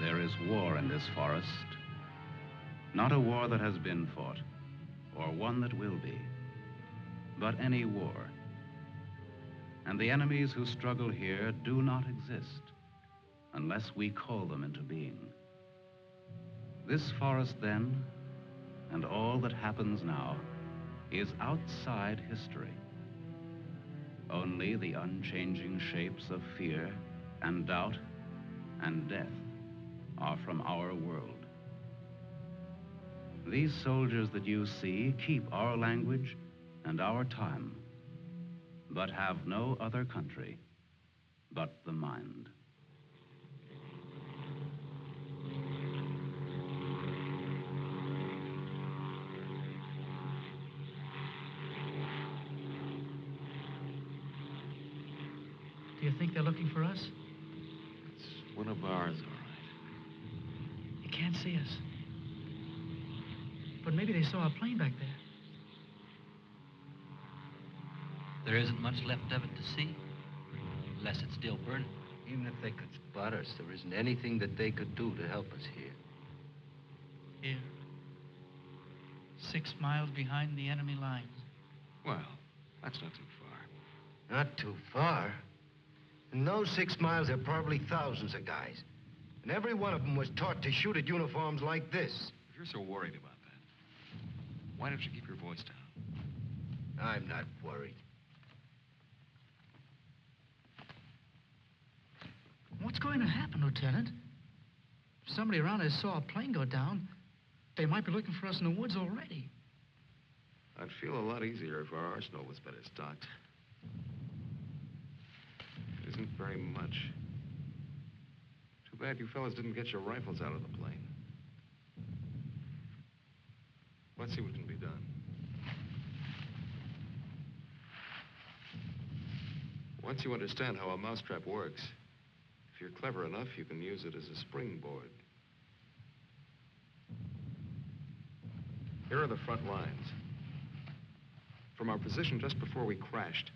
There is war in this forest, not a war that has been fought, or one that will be, but any war. And the enemies who struggle here do not exist unless we call them into being. This forest then, and all that happens now, is outside history. Only the unchanging shapes of fear and doubt and death are from our world. These soldiers that you see keep our language and our time, but have no other country but the mind. Do you think they're looking for us? It's one of ours, all right. They can't see us. But maybe they saw a plane back there. There isn't much left of it to see, unless it's still burning. Even if they could spot us, there isn't anything that they could do to help us here. Here. 6 miles behind the enemy lines. Well, that's not too far. Not too far. In those 6 miles, there are probably thousands of guys. And every one of them was taught to shoot at uniforms like this. If you're so worried about that, why don't you keep your voice down? I'm not worried. What's going to happen, Lieutenant? If somebody around us saw a plane go down, they might be looking for us in the woods already. I'd feel a lot easier if our arsenal was better stocked. It isn't very much. Too bad you fellas didn't get your rifles out of the plane. Let's see what can be done. Once you understand how a mousetrap works, if you're clever enough, you can use it as a springboard. Here are the front lines. From our position just before we crashed,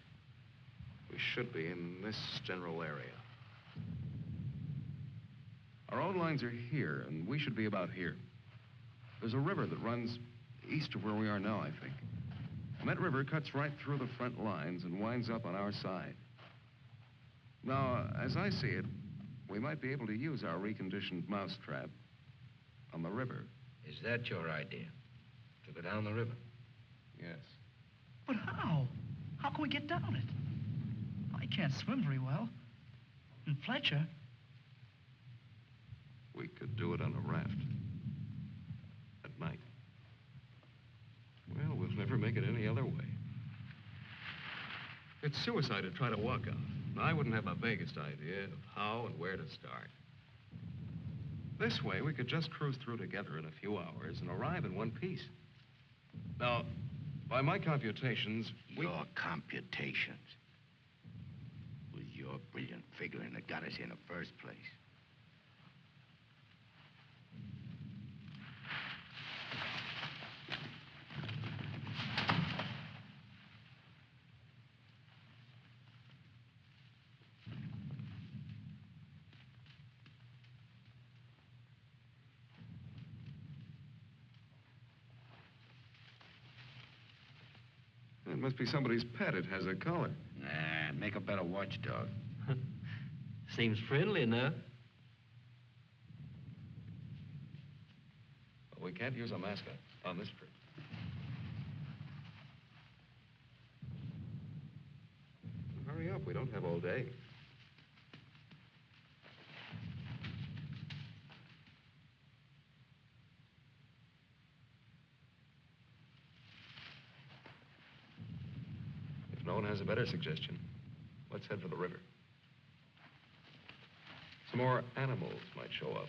we should be in this general area. Our own lines are here, and we should be about here. There's a river that runs east of where we are now, I think. And that river cuts right through the front lines and winds up on our side. Now, as I see it, we might be able to use our reconditioned mousetrap on the river. Is that your idea? To go down the river? Yes. But how? How can we get down it? I can't swim very well. And Fletcher... We could do it on a raft. At night. Well, we'll never make it any other way. It's suicide to try to walk out. I wouldn't have the vaguest idea of how and where to start. This way, we could just cruise through together in a few hours and arrive in one piece. Now, by my computations, Your computations? It was your brilliant figuring that got us here in the first place. It must be somebody's pet. It has a collar. Nah, make a better watchdog. Seems friendly enough. But we can't use a mascot on this trip. up. We don't have all day. If no one has a better suggestion, let's head for the river. Some more animals might show up.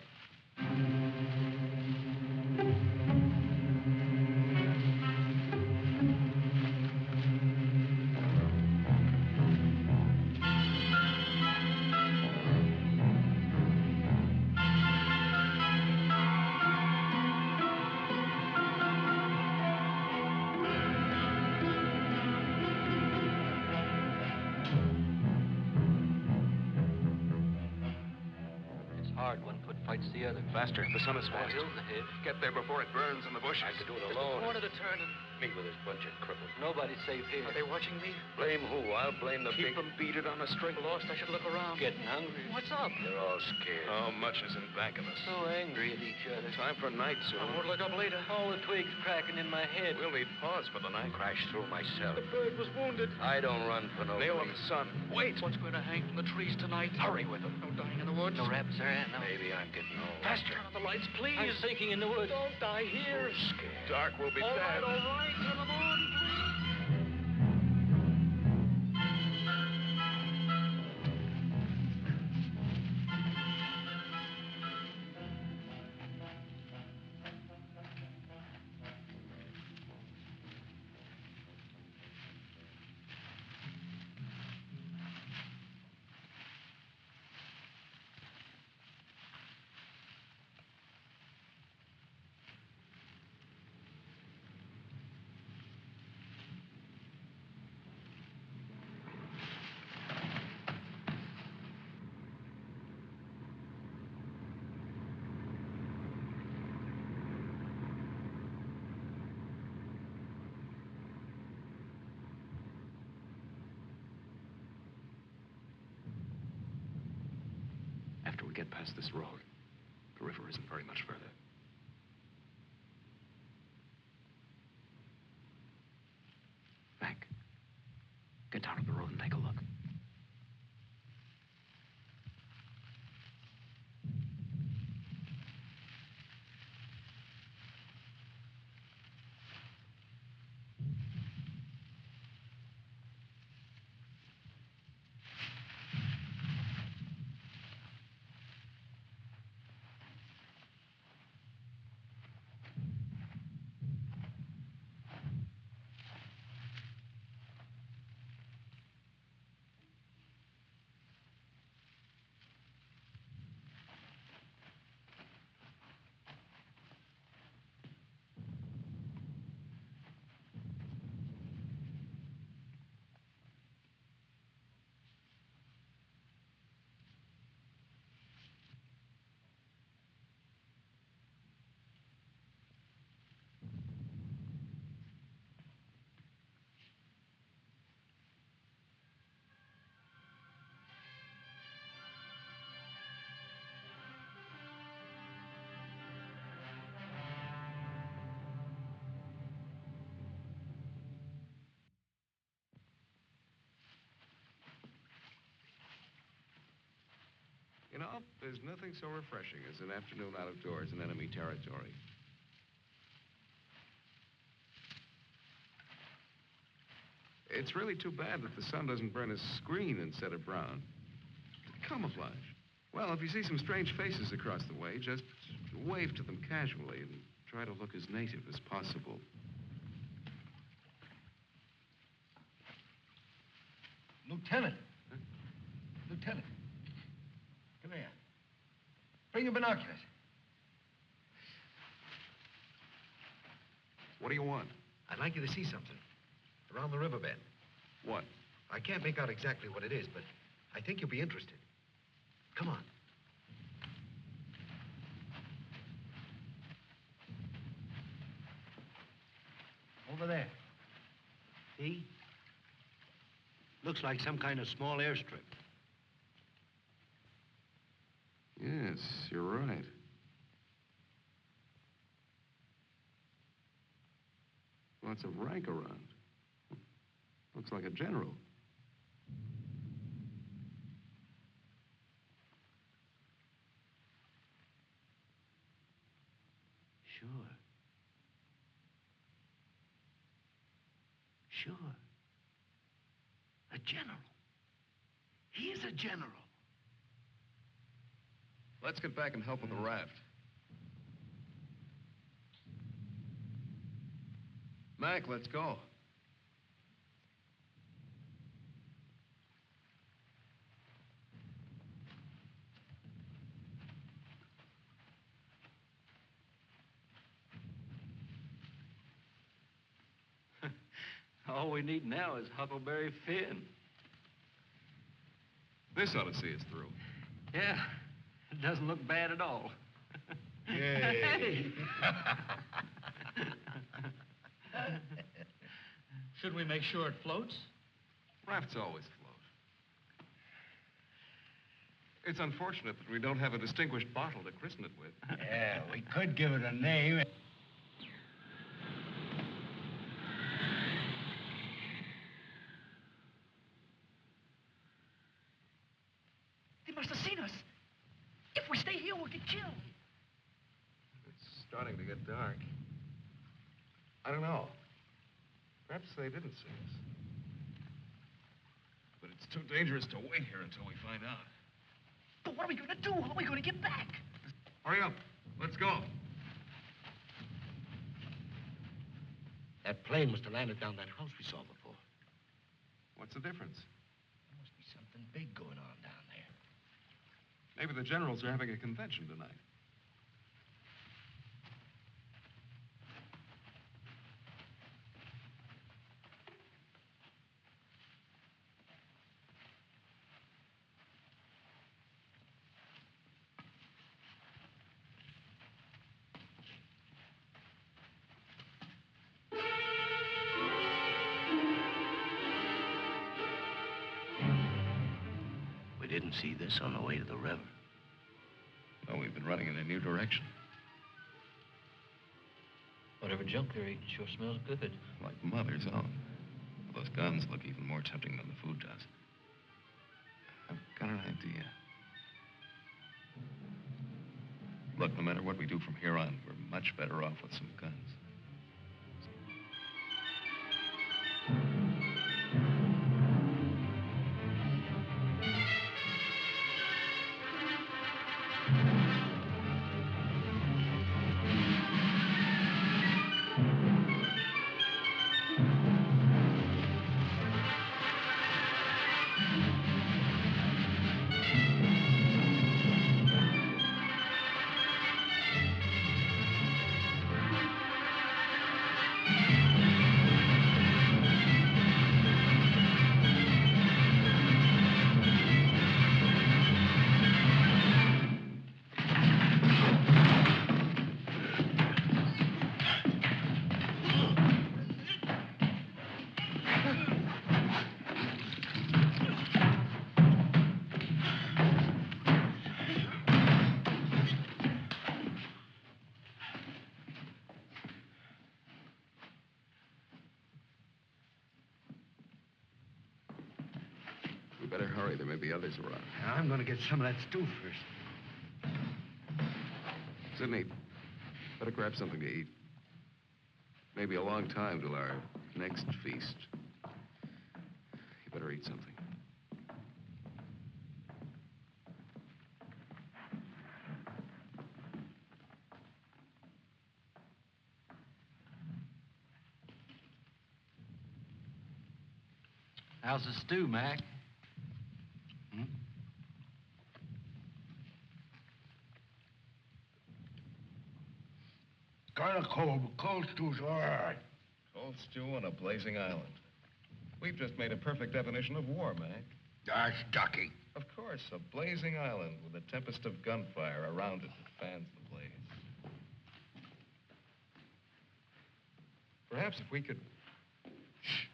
Fights the other. Faster. The sun is fast. Hill's ahead. Get there before it burns in the bushes. I could do it Just alone. a corner to turn and Me with this bunch of cripples. nobody's safe here. Are they watching me? Blame who? I'll blame the Keep big... them beat it on a string. Lost. I should look around. Getting hungry. What's up? They're all scared. How much is in back of us? So angry at each other. Time for night soon. I won't look up later. All the twigs cracking in my head. We'll need pause for the night. Crashed through myself. The bird was wounded. I don't run for no Nail of reason. the sun. Wait! What's going to hang from the trees tonight? Hurry with them. No dying in the woods. No raps there, no. Maybe I'm getting old. Faster. Turn on the lights, please. I'm sinking in the woods. Don't die here. Scared. Dark will be All bad. right, all right. Turn them on, please. After we get past this road, the river isn't very much further. Hank, get down to the road and take a look. You know, there's nothing so refreshing as an afternoon out of doors in enemy territory. It's really too bad that the sun doesn't burn his screen instead of brown. Camouflage. Well, if you see some strange faces across the way, just wave to them casually and try to look as native as possible. Lieutenant. Huh? Lieutenant. Come here. Bring your binoculars. What do you want? I'd like you to see something. Around the riverbed. What? I can't make out exactly what it is, but I think you'll be interested. Come on. Over there. See? Looks like some kind of small airstrip. Yes, you're right. Lots of rank around. Looks like a general. Sure. Sure. A general. He is a general. Let's get back and help with the raft. Mac, let's go. All we need now is Huckleberry Finn. This ought to see us through. Yeah, it doesn't look bad at all. Yay. Should we make sure it floats? Rafts always float. It's unfortunate that we don't have a distinguished bottle to christen it with. Yeah, we could give it a name. They must have seen us. If we stay here, we'll get killed. It's starting to get dark. I don't know. Perhaps they didn't see us. But it's too dangerous to wait here until we find out. But what are we going to do? How are we going to get back? Hurry up. Let's go. That plane must have landed down that house we saw before. What's the difference? There must be something big going on down there. Maybe the generals are having a convention tonight. We didn't see this on the way to the river. No, we've been running in a new direction. Whatever junk they're eating sure smells good. Like Mother's own. Those guns look even more tempting than the food does. I've got an idea. Look, no matter what we do from here on, we're much better off with some guns. Better hurry. There may be others around. I'm going to get some of that stew first. Sidney, better grab something to eat. Maybe a long time till our next feast. You better eat something. How's the stew, Mac? Kind of cold, but cold stew's all right. Cold stew on a blazing island. We've just made a perfect definition of war, Mac. That's ducky. Of course, a blazing island with a tempest of gunfire around it that fans the blaze. Perhaps if we could... Shh.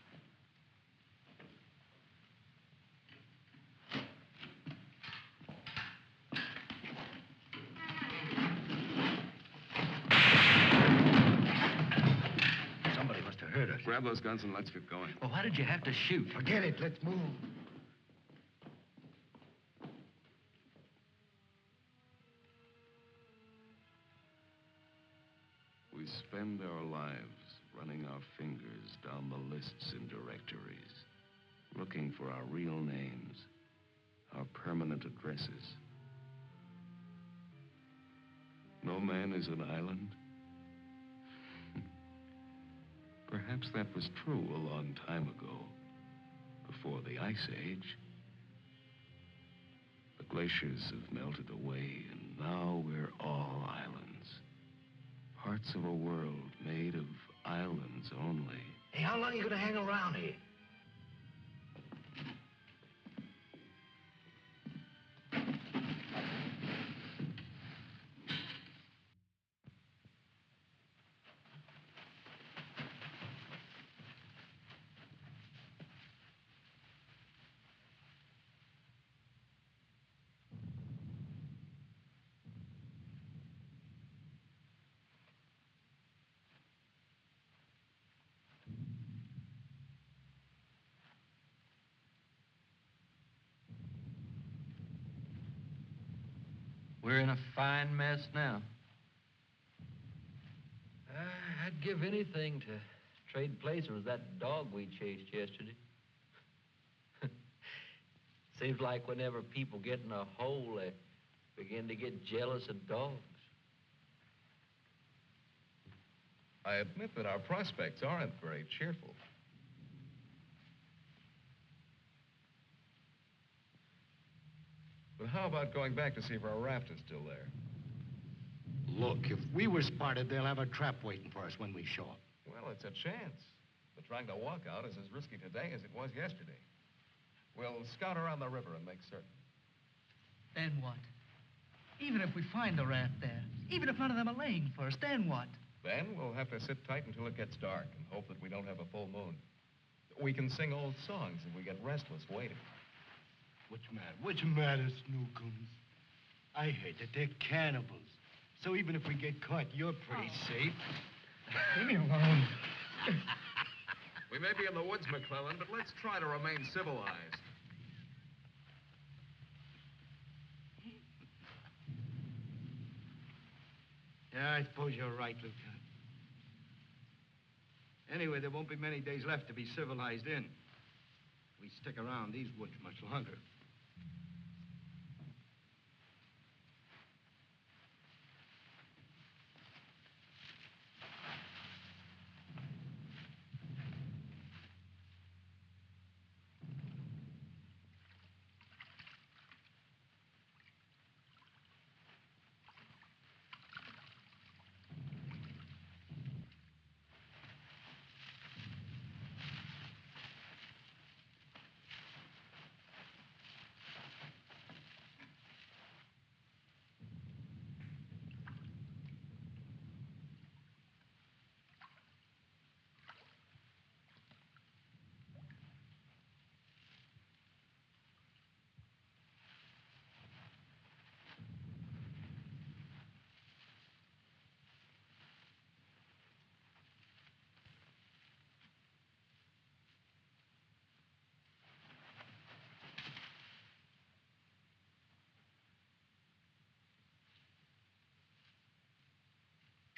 Somebody must have heard us. Grab those guns and let's get going. Well, why did you have to shoot? Forget it. Let's move. We spend our lives running our fingers down the lists and directories, looking for our real names, our permanent addresses. No man is an island. Perhaps that was true a long time ago, before the Ice Age. The glaciers have melted away, and now we're all islands. Parts of a world made of islands only. Hey, how long are you gonna hang around here? We're in a fine mess now. I'd give anything to trade places with that dog we chased yesterday. Seems like whenever people get in a hole, they begin to get jealous of dogs. I admit that our prospects aren't very cheerful. But how about going back to see if our raft is still there? Look, if we were spotted, they'll have a trap waiting for us when we show up. Well, it's a chance. But trying to walk out is as risky today as it was yesterday. We'll scout around the river and make certain. Then what? Even if we find the raft there, even if none of them are laying for us, then what? Then we'll have to sit tight until it gets dark and hope that we don't have a full moon. We can sing old songs if we get restless waiting. What's the matter, Snookums? I heard that they're cannibals. So even if we get caught, you're pretty safe. Leave me alone. We may be in the woods, McClellan, but let's try to remain civilized. Yeah, I suppose you're right, Lieutenant. Anyway, there won't be many days left to be civilized in. We stick around these woods much longer.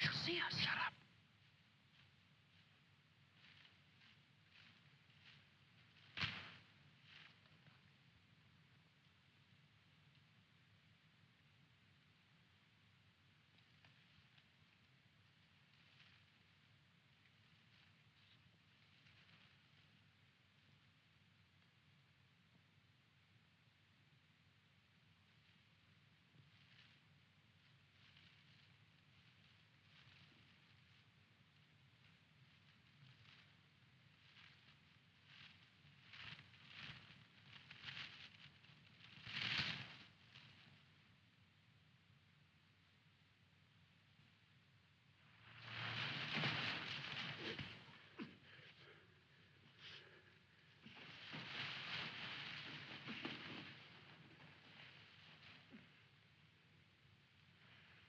She'll see us. Shut up.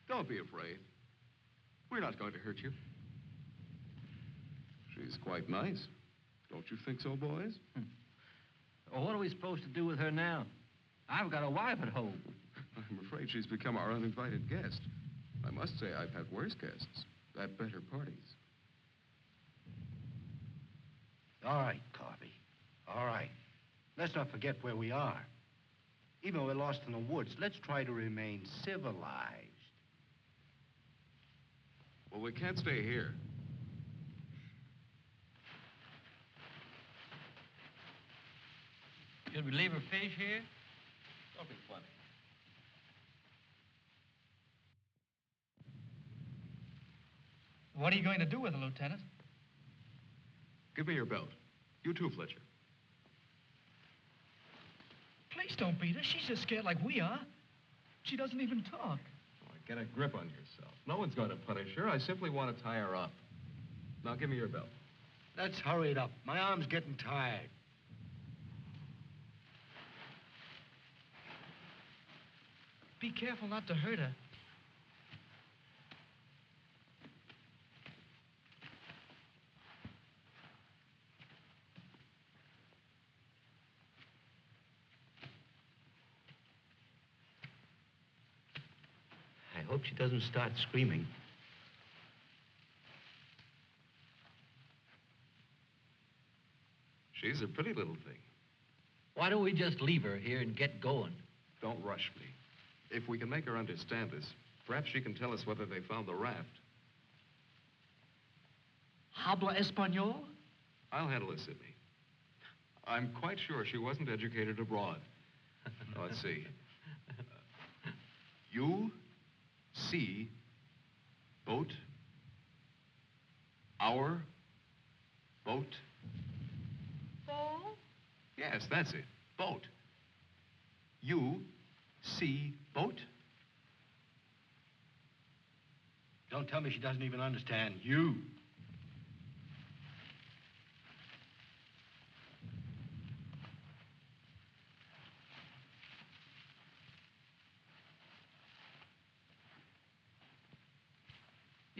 Don't be afraid. We're not going to hurt you. She's quite nice. Don't you think so, boys? Well, what are we supposed to do with her now? I've got a wife at home. I'm afraid she's become our uninvited guest. I must say I've had worse guests. at better parties. All right, Corby. All right. Let's not forget where we are. Even though we're lost in the woods, let's try to remain civilized. Well, we can't stay here. Should we leave her fish here? Don't be funny. What are you going to do with her, Lieutenant? Give me your belt. You too, Fletcher. Please don't beat her. She's just scared like we are. She doesn't even talk. Oh, get a grip on yourself. No one's going to punish her. I simply want to tie her up. Now, give me your belt. Let's hurry it up. My arm's getting tired. Be careful not to hurt her. I hope she doesn't start screaming. She's a pretty little thing. Why don't we just leave her here and get going? Don't rush me. If we can make her understand this, perhaps she can tell us whether they found the raft. Habla Espanol? I'll handle it, Sidney. I'm quite sure she wasn't educated abroad. Now, let's see. You see boat, our boat. Ball? Yes, that's it. Boat. You see boat? Don't tell me she doesn't even understand you.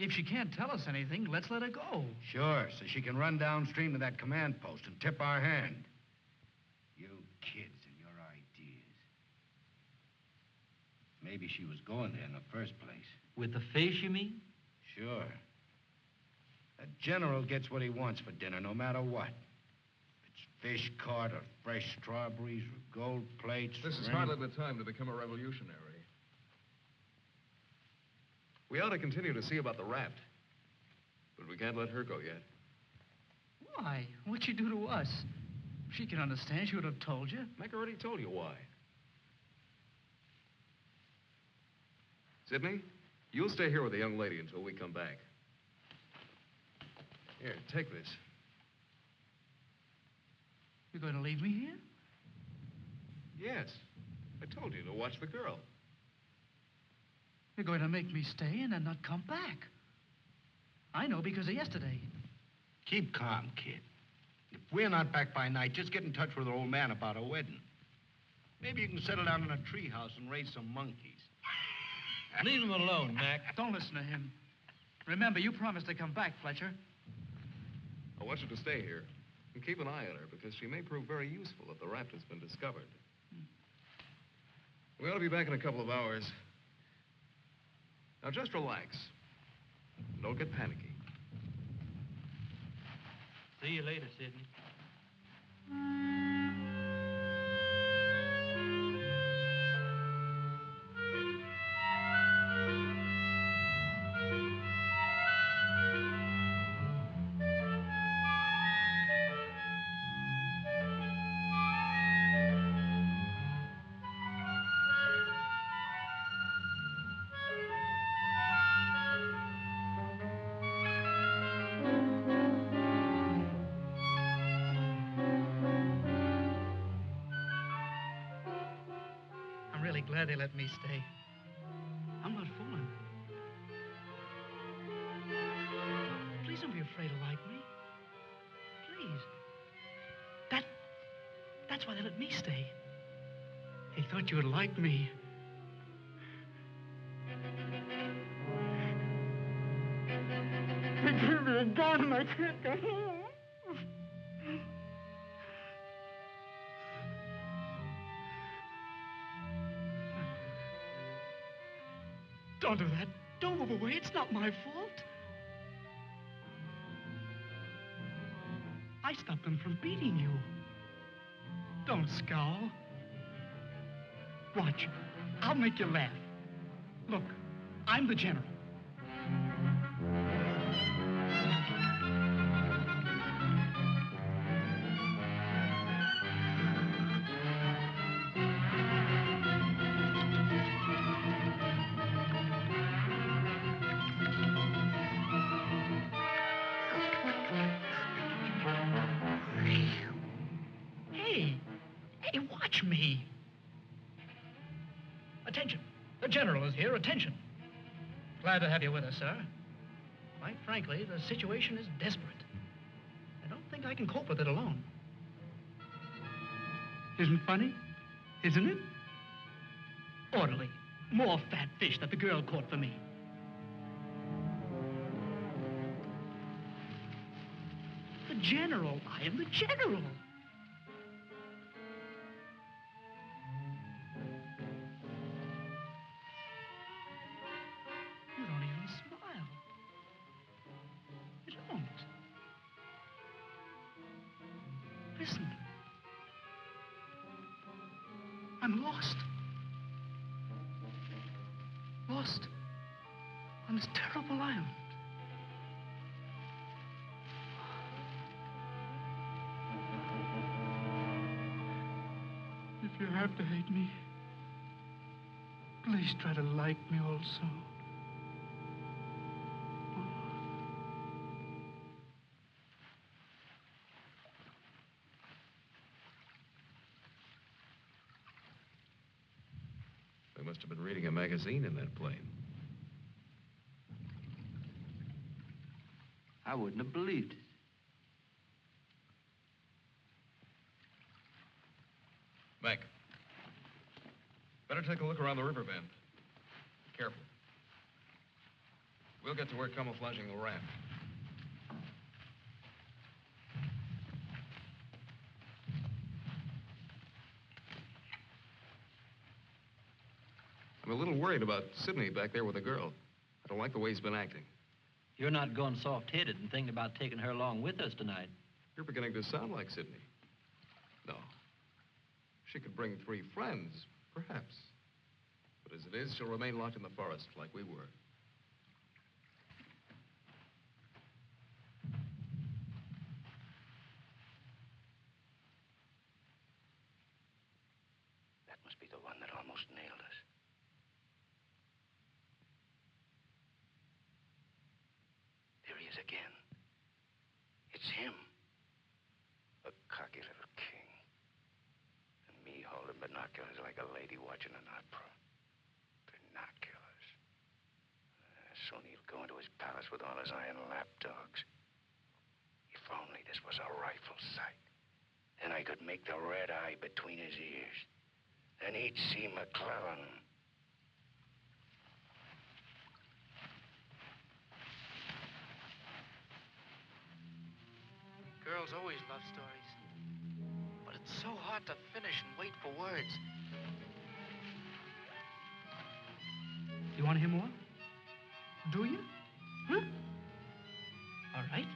If she can't tell us anything, let's let her go. Sure, so she can run downstream to that command post and tip our hand. You kids and your ideas. Maybe she was going there in the first place. With the fish, you mean? Sure. A general gets what he wants for dinner, no matter what. It's fish caught or fresh strawberries or gold plates. This is or any- hardly the time to become a revolutionary. We ought to continue to see about the raft. But we can't let her go yet. Why? What'd she do to us? If she can understand, she would have told you. Mac already told you why. Sidney, you'll stay here with the young lady until we come back. Here, take this. You're going to leave me here? Yes. I told you to watch the girl. You're going to make me stay and then not come back. I know because of yesterday. Keep calm, kid. If we're not back by night, just get in touch with our old man about our wedding. Maybe you can settle down in a treehouse and raise some monkeys. Leave him alone, Mac. Don't listen to him. Remember, you promised to come back, Fletcher. I want you to stay here and keep an eye on her because she may prove very useful if the raft has been discovered. We ought to be back in a couple of hours. Now, just relax. Don't get panicky. See you later, Sidney. I'm really glad they let me stay. I'm not fooling. Please don't be afraid to like me. Please. That's why they let me stay. They thought you would like me. They gave me a gun and I can't go home. Don't do that. Don't move away. It's not my fault. stop them from beating you. Don't scowl. Watch. I'll make you laugh. Look, I'm the general. Hey, watch me. Attention. The general is here. Attention. Glad to have you with us, sir. Quite frankly, the situation is desperate. I don't think I can cope with it alone. Isn't funny? Isn't it? Orderly. More fat fish that the girl caught for me. The general. I am the general. You don't even smile. You don't. Listen. I'm lost. Lost on this terrible island. If you have to hate me, please try to like me also. We must have been reading a magazine in that plane. I wouldn't have believed it. Mac, better take a look around the river bend. Careful. We'll get to work camouflaging the raft. I'm a little worried about Sidney back there with the girl. I don't like the way he's been acting. You're not going soft-headed and thinking about taking her along with us tonight. You're beginning to sound like Sidney. No. She could bring 3 friends, perhaps. But as it is, she'll remain locked in the forest like we were. That must be the one that almost nailed us. There he is again. It's him. A cocky little king. And me holding binoculars like a lady watching an opera. Binoculars. Soon he'll go into his palace with all his iron lapdogs. If only this was a rifle sight. Then I could make the red eye between his ears. Then he'd see McClellan. Girls always love stories. But it's so hard to finish and wait for words. You want to hear more? Do you? Huh? All right.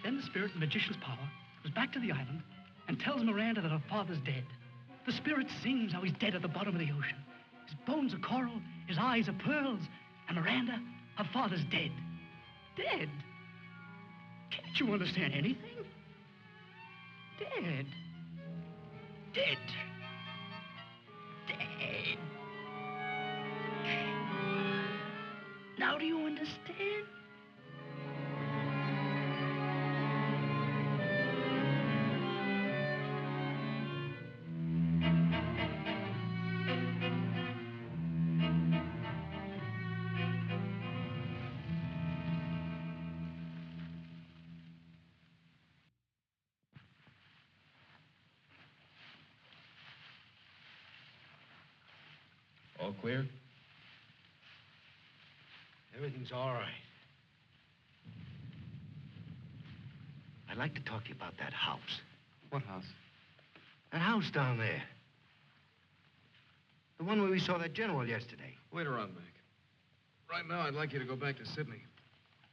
Then the spirit of the magician's power goes back to the island and tells Miranda that her father's dead. The spirit sings how he's dead at the bottom of the ocean. His bones are coral, his eyes are pearls, and Miranda, her father's dead. Dead? Can't you understand anything? Dead. Dead. Dead. Now do you understand? All clear? Everything's all right. I'd like to talk to you about that house. What house? That house down there. The one where we saw that general yesterday. Later on, Mac. Right now, I'd like you to go back to Sydney.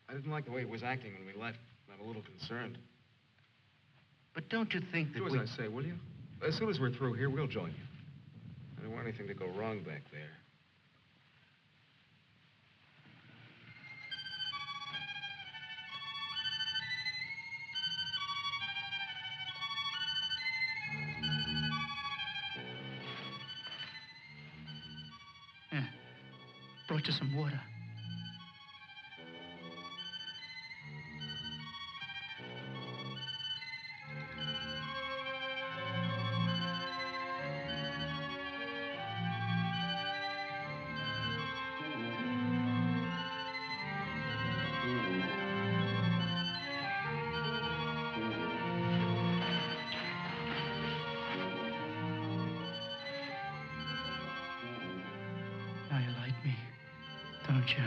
I didn't like the way he was acting when we left. I'm a little concerned. But don't you think that Do as I say, will you? As soon as we're through here, we'll join you. I don't want anything to go wrong back there. Yeah. Brought you some water. Now you like me, don't you?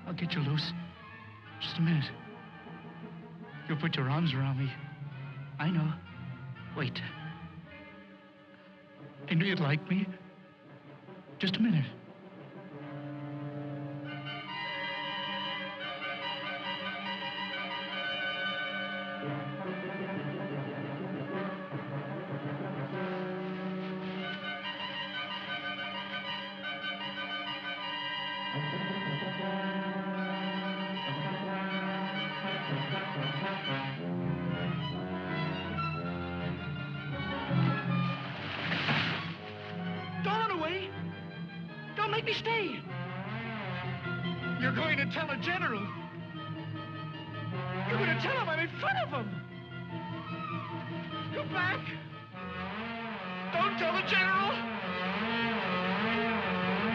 I'll get you loose. Just a minute. You'll put your arms around me. I know. Wait. I knew you'd like me. Just a minute. Don't run away. Don't make me stay. You're going to tell a general. You're going to tell him I'm in front of him. Come back. Don't tell the general.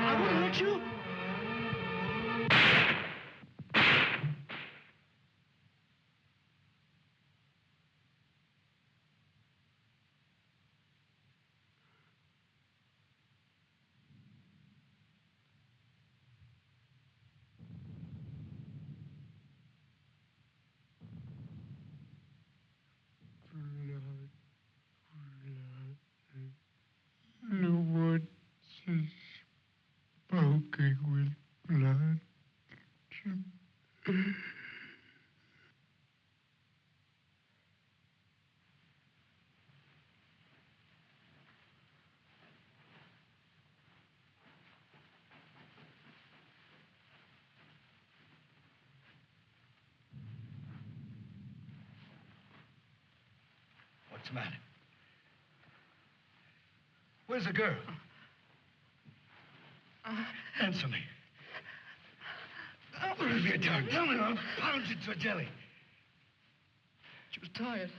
I wouldn't hurt you. The woods is smoking with blood. What's the matter? Where's the girl? Answer me. Where's your tongue? Tell me, or I'll pound you to a jelly. She was tired.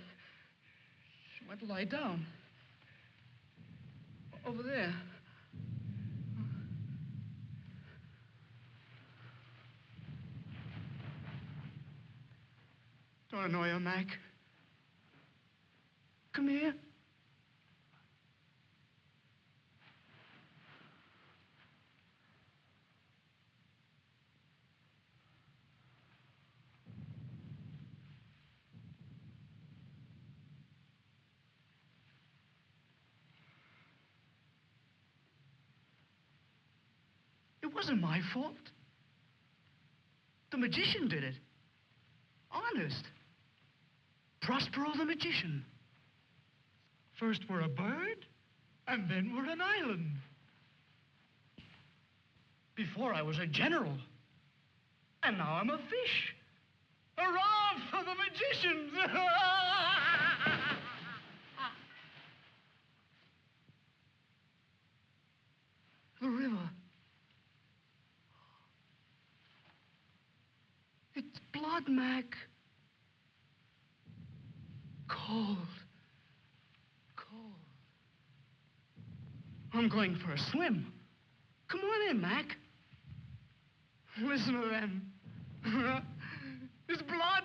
She went to lie down. Over there. Don't annoy her, Mac. Come here. It wasn't my fault. The magician did it. Honest. Prospero the magician. First we're a bird, and then we're an island. Before I was a general, and now I'm a fish. Hurrah! off for the magicians! The river. It's blood, Mac. Cold. Cold. I'm going for a swim. Come on in, Mac. Listen to them. It's blood.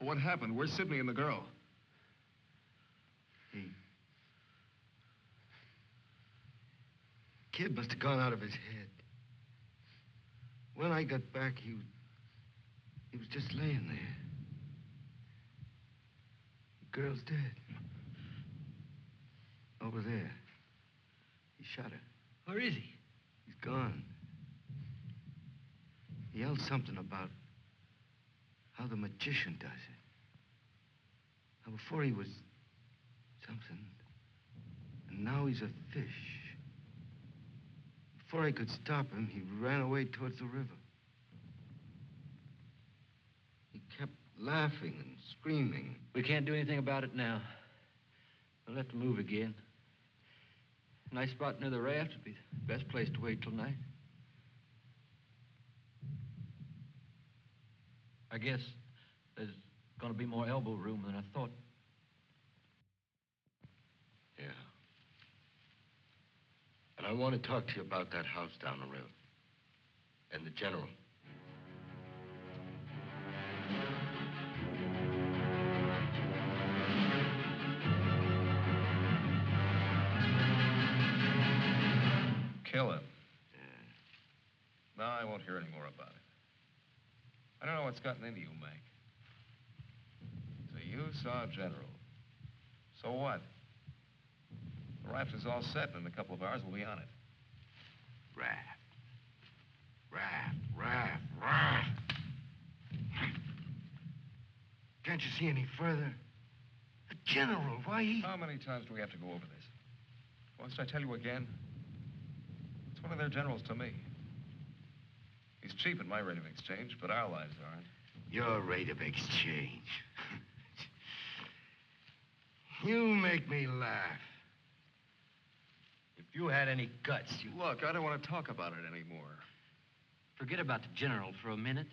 What happened? Where's Sidney and the girl? Kid must have gone out of his head. When I got back, he was just laying there. The girl's dead. Over there. He shot her. Where is he? He's gone. He yelled something about how the magician does it. How before he was something, and now he's a fish. Before I could stop him, he ran away towards the river. He kept laughing and screaming. We can't do anything about it now. We'll have to move again. A nice spot near the raft would be the best place to wait till night. I guess there's going to be more elbow room than I thought. Yeah. And I want to talk to you about that house down the river. And the general. Kill him. Yeah. No, I won't hear any more about it. I don't know what's gotten into you, Mac. So you saw General. So what? The raft is all set, and in a couple of hours we'll be on it. Raft. Raft. Can't you see any further? The general, why he... How many times do we have to go over this? Must I tell you again? It's one of their generals to me. He's cheap at my rate of exchange, but our lives aren't. Your rate of exchange. You make me laugh. If you had any guts, you... Look, I don't want to talk about it anymore. Forget about the general for a minute.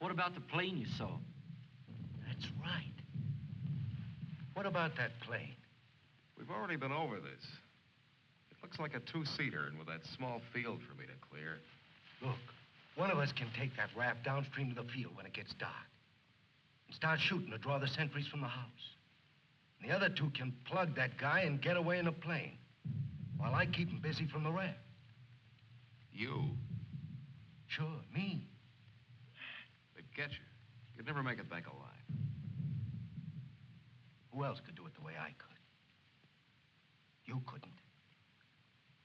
What about the plane you saw? That's right. What about that plane? We've already been over this. It looks like a two-seater, and with that small field for me to clear. Look, one of us can take that raft downstream to the field when it gets dark and start shooting to draw the sentries from the house. And the other two can plug that guy and get away in a plane while I keep him busy from the raft. You? Sure, me. They'd get you. You'd never make it back alive. Who else could do it the way I could? You couldn't.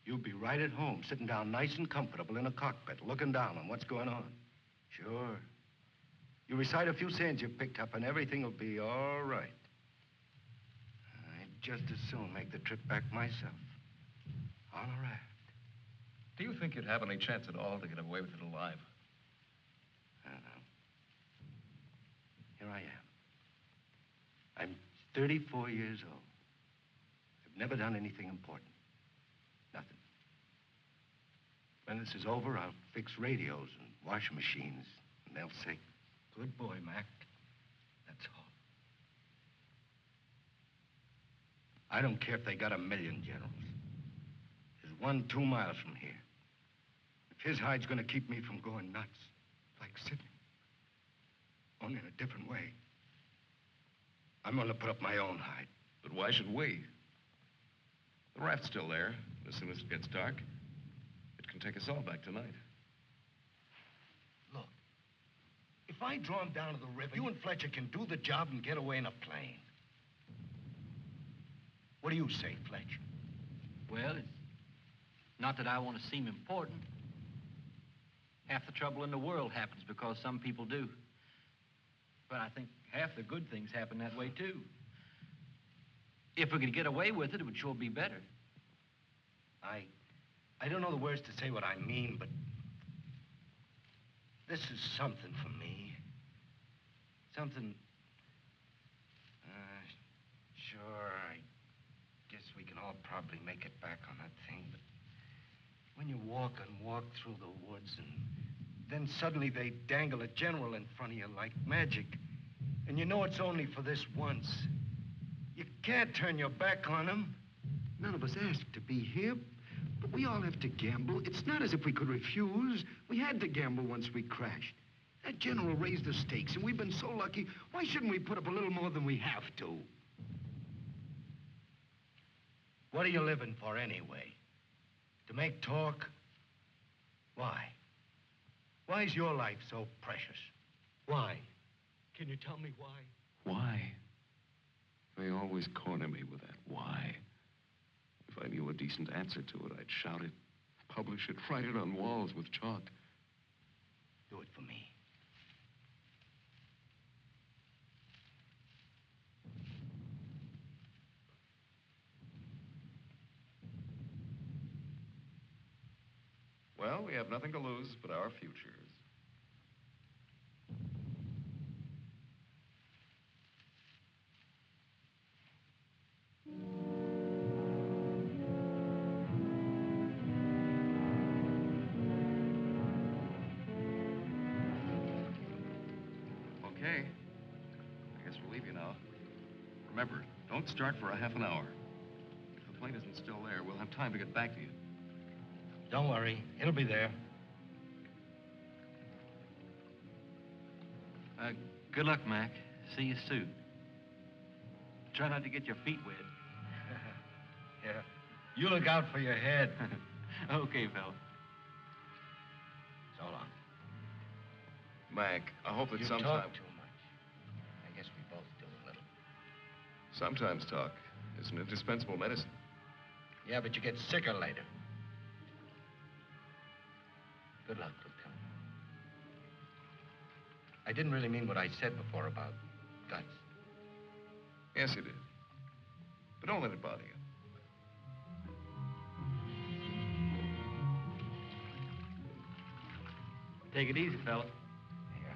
You'd be right at home, sitting down nice and comfortable in a cockpit, looking down on what's going on. Sure. You recite a few sayings you've picked up, and everything will be all right. I'd just as soon make the trip back myself. On a raft. Do you think you'd have any chance at all to get away with it alive? I don't know. Here I am. I'm 34 years old. I've never done anything important. Nothing. When this is over, I'll fix radios and washing machines, and they'll say, "Good boy, Mac." That's all. I don't care if they got 1,000,000 generals. There's one 2 miles from here. If his hide's gonna keep me from going nuts, like Sidney, only in a different way, I'm gonna put up my own hide. But why should we? The raft's still there. As soon as it gets dark, it can take us all back tonight. Look, if I draw him down to the river, you and Fletcher can do the job and get away in a plane. What do you say, Fletcher? Well, Not that I want to seem important. Half the trouble in the world happens because some people do. But I think half the good things happen that way, too. If we could get away with it, it would sure be better. I don't know the words to say what I mean, but this is something for me. Something... Sure, I guess we can all probably make it back on that thing, but when you walk through the woods and then suddenly they dangle a general in front of you like magic, and you know it's only for this once, you can't turn your back on him. None of us asked to be here, but we all have to gamble. It's not as if we could refuse. We had to gamble once we crashed. That general raised the stakes, and we've been so lucky. Why shouldn't we put up a little more than we have to? What are you living for anyway? To make talk? Why? Why is your life so precious? Why? Can you tell me why? Why? They always corner me with that why. If I knew a decent answer to it, I'd shout it, publish it, write it on walls with chalk. Do it for me. Well, we have nothing to lose but our futures. Okay. I guess we'll leave you now. Remember, don't start for a half an hour. If the plane isn't still there, we'll have time to get back to you. Don't worry, it'll be there. Good luck, Mac. See you soon. Try not to get your feet wet. Yeah. You look out for your head. Okay, fella. So long. Mac, I hope that You sometime... talk too much. I guess we both do a little. Sometimes talk is an indispensable medicine. Yeah, but you get sicker later. Good luck, Lieutenant. I didn't really mean what I said before about guts. Yes, you did. But don't let it bother you. Take it easy, fella. Yeah.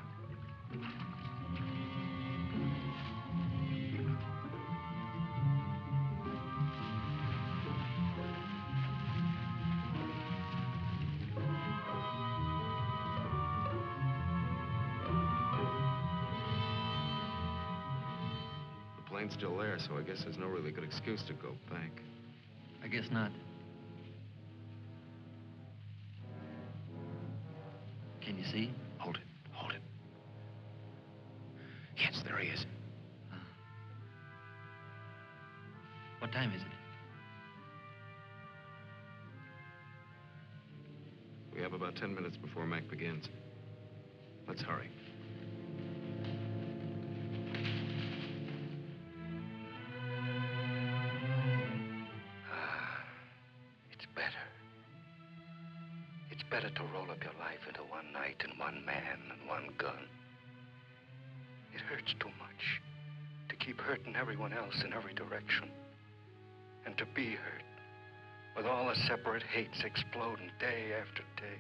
The plane's still there, so I guess there's no really good excuse to go back. I guess not. Can you see? Hold it, hold it. Yes, there he is. What time is it? We have about 10 minutes before Mac begins. Let's hurry. It's better. It's better to roll up your life into one night and one man and one gun. It hurts too much to keep hurting everyone else in every direction. And to be hurt with all the separate hates exploding day after day.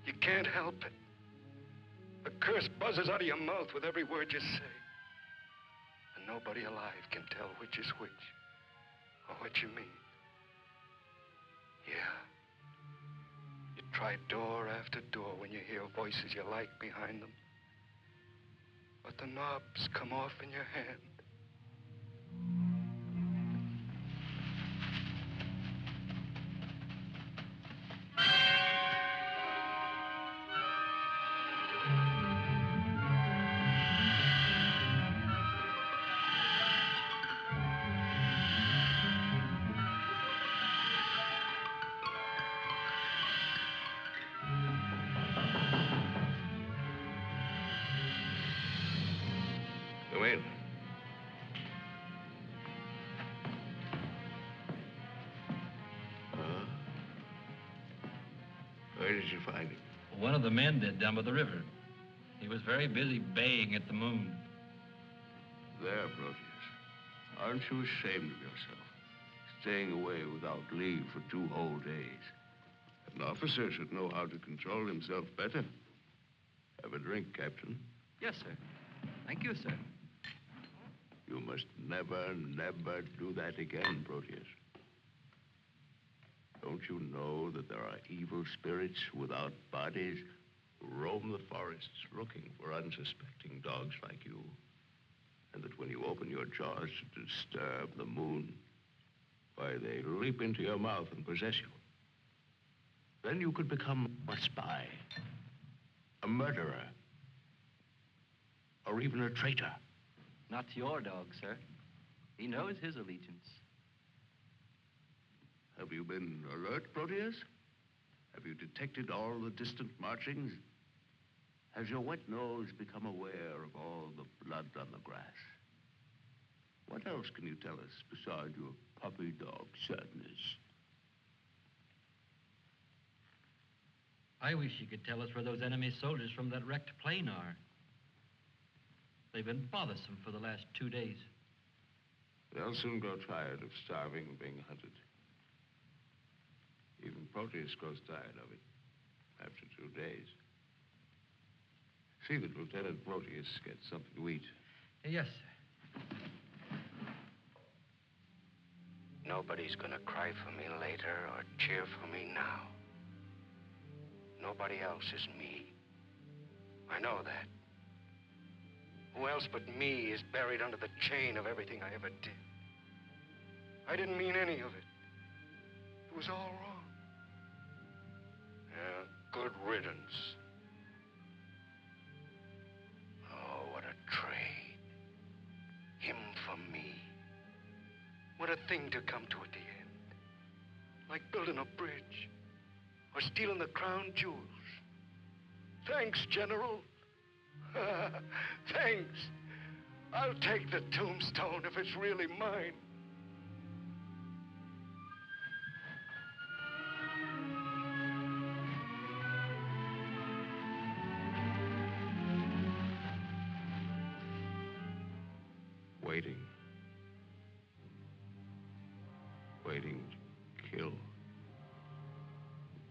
You can't help it. A curse buzzes out of your mouth with every word you say. And nobody alive can tell which is which or what you mean. Yeah. You try door after door when you hear voices you like behind them. But the knobs come off in your hand. Go in. Where did you find him? One of the men did down by the river. He was very busy baying at the moon. There, Proteus. Aren't you ashamed of yourself? Staying away without leave for 2 whole days. An officer should know how to control himself better. Have a drink, Captain. Yes, sir. Thank you, sir. You must never, never do that again, Proteus. Don't you know that there are evil spirits without bodies who roam the forests looking for unsuspecting dogs like you? And that when you open your jaws to disturb the moon, why, they leap into your mouth and possess you. Then you could become a spy, a murderer, or even a traitor. Not to your dog, sir. He knows his allegiance. Have you been alert, Proteus? Have you detected all the distant marchings? Has your wet nose become aware of all the blood on the grass? What else can you tell us besides your puppy dog sadness? I wish you could tell us where those enemy soldiers from that wrecked plane are. They've been bothersome for the last 2 days. They'll soon grow tired of starving and being hunted. Even Proteus grows tired of it after 2 days. See that Lieutenant Proteus gets something to eat. Yes, sir. Nobody's gonna cry for me later or cheer for me now. Nobody else is me. I know that. Who else but me is buried under the chain of everything I ever did? I didn't mean any of it. It was all wrong. Yeah, good riddance. Oh, what a trade. Him for me. What a thing to come to at the end. Like building a bridge. Or stealing the crown jewels. Thanks, General. Thanks. I'll take the tombstone if it's really mine. Waiting. Waiting to kill.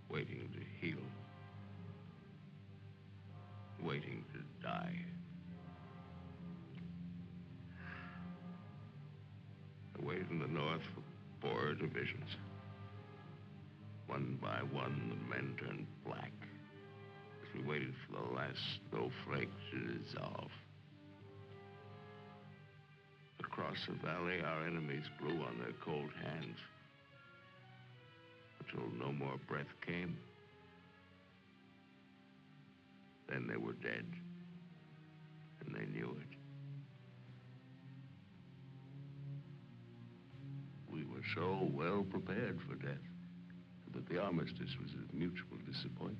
Waiting to heal. Waiting to die. I waited in the north for 4 divisions. One by one, the men turned black as we waited for the last snowflake to dissolve. Across the valley, our enemies grew on their cold hands until no more breath came. Then they were dead, and they knew it. We were so well prepared for death that the armistice was a mutual disappointment.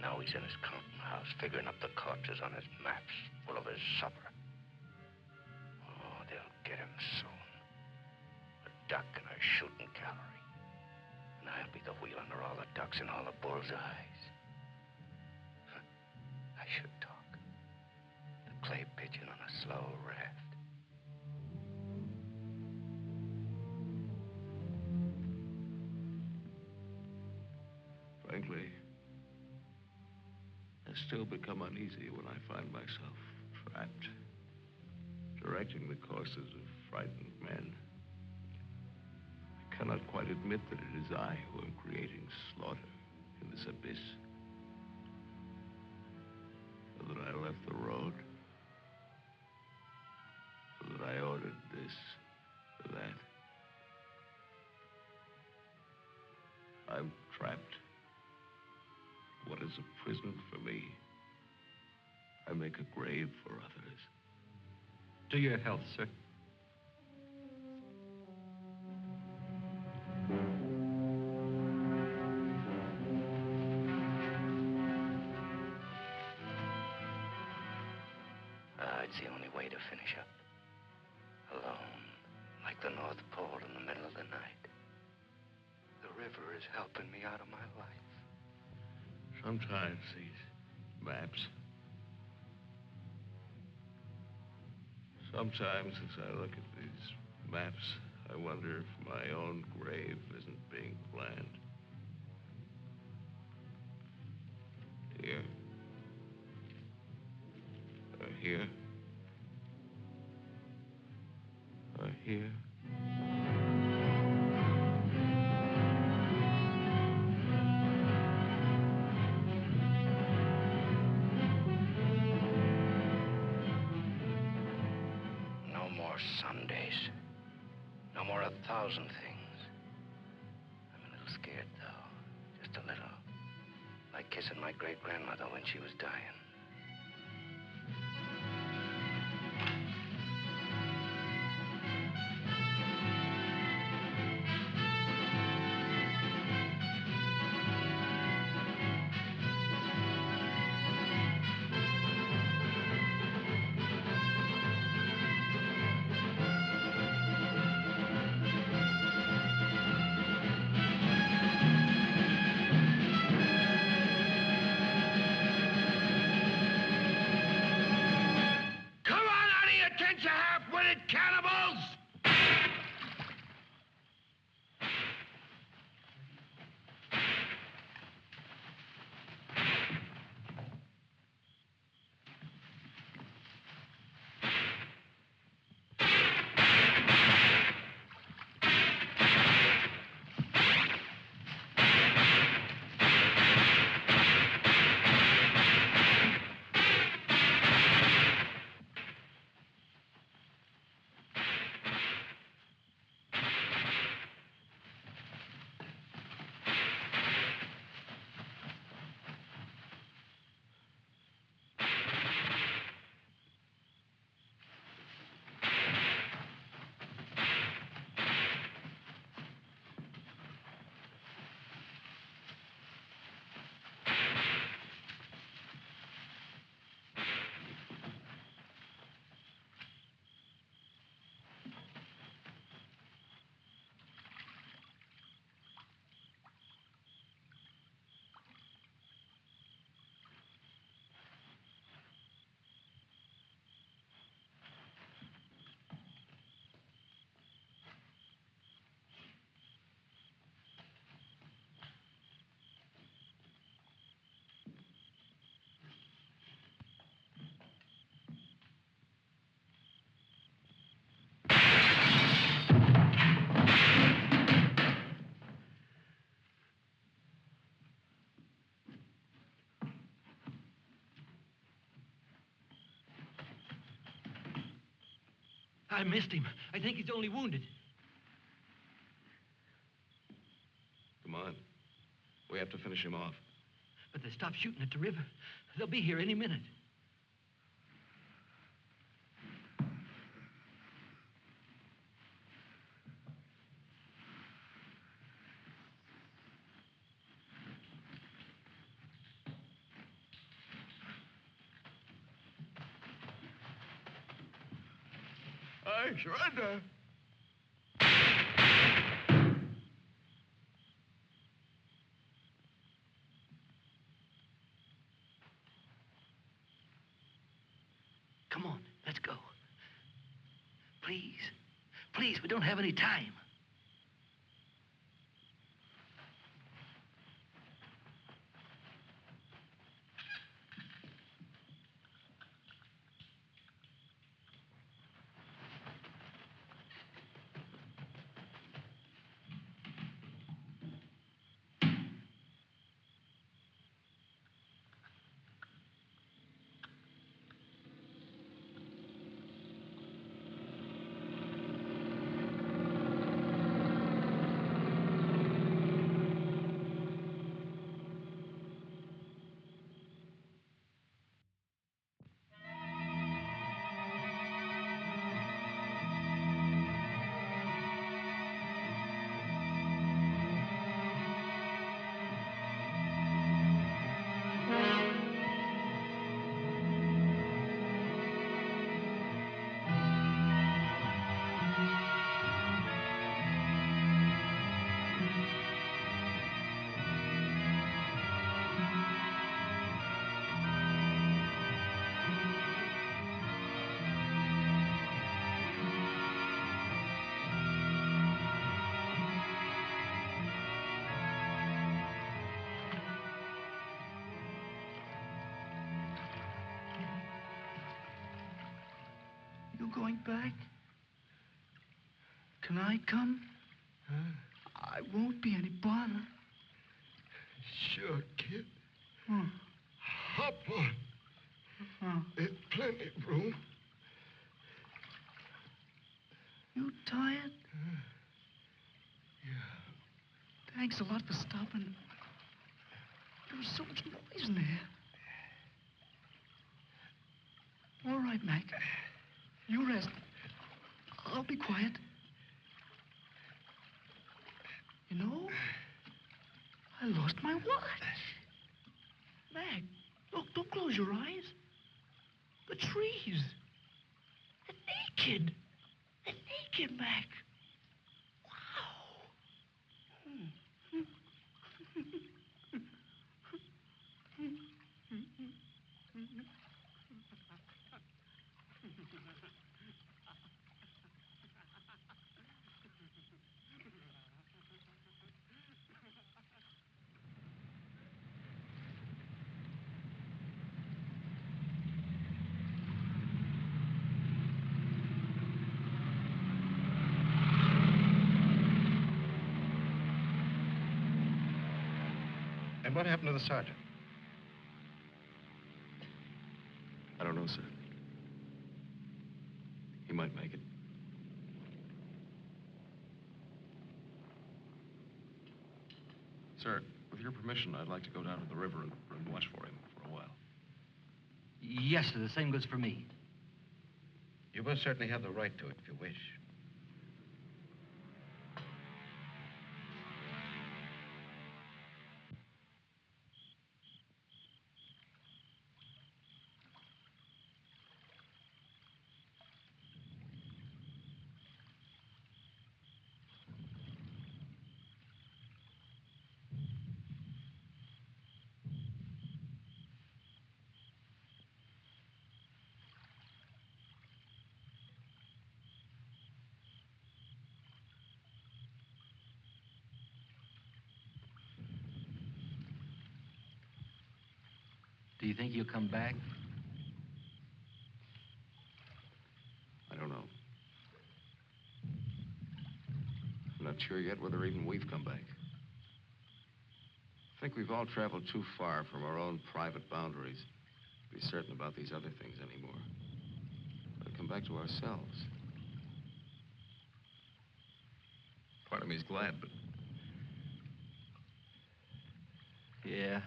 Now he's in his counting house, figuring up the corpses on his maps, full of his supper. Oh, they'll get him soon. A duck in a shooting gallery. And I'll be the wheel under all the ducks and all the bull's eyes. I should talk. The clay pigeon on a slow raft. Frankly, I still become uneasy when I find myself trapped, directing the courses of frightened men. I cannot quite admit that it is I who am creating slaughter in this abyss. So that I left the road. So that I ordered this or that. I'm trapped. What is a prison for me? I make a grave for others. To your health, sir. it's the only way to finish up. Alone, like the North Pole in the middle of the night. The river is helping me out of my life. Sometimes these maps. Sometimes as I look at these maps, I wonder if my own grave isn't being planned. Here. Or here. Or here. No more Sundays. No more 1,000 things. I'm a little scared, though. Just a little. Like kissing my great-grandmother when she was dying. Cannibals! I missed him. I think he's only wounded. Come on. We have to finish him off. But they stopped shooting at the river. They'll be here any minute. I surrender. Come on, let's go. Please. Please, we don't have any time. You going back? Can I come? I won't be any bother. Sure, kid. Hmm. Hop on. There's plenty of room. You tired? Yeah. Thanks a lot for stopping. There was so much noise in there. All right, Mac. You rest. I'll be quiet. You know, I lost my watch. Mac, look, don't close your eyes. The trees. They're naked. They're naked, Mac. Wow. And what happened to the sergeant? I don't know, sir. He might make it. Sir, with your permission, I'd like to go down to the river and watch for him for a while. Yes, sir. The same goes for me. You most certainly have the right to it if you wish. Do you think he'll come back? I don't know. I'm not sure yet whether even we've come back. I think we've all traveled too far from our own private boundaries to be certain about these other things anymore. But come back to ourselves. Part of me's glad, but... Yeah.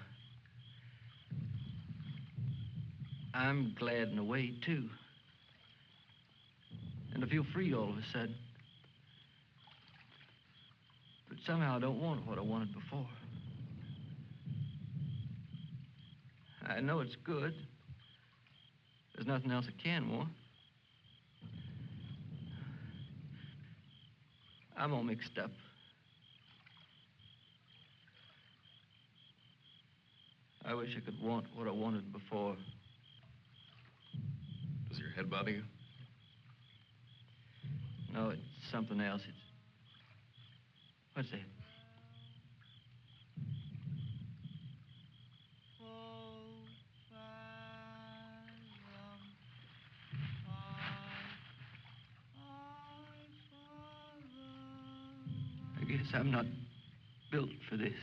I'm glad in a way, too. And I feel free all of a sudden. But somehow I don't want what I wanted before. I know it's good. There's nothing else I can want. I'm all mixed up. I wish I could want what I wanted before. Does your head bother you? No, it's something else. It's... What's that? I guess I'm not built for this.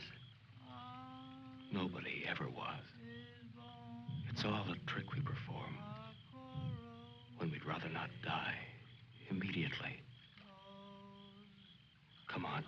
Nobody ever was. It's all a trick we perform when we'd rather not die immediately. Come on.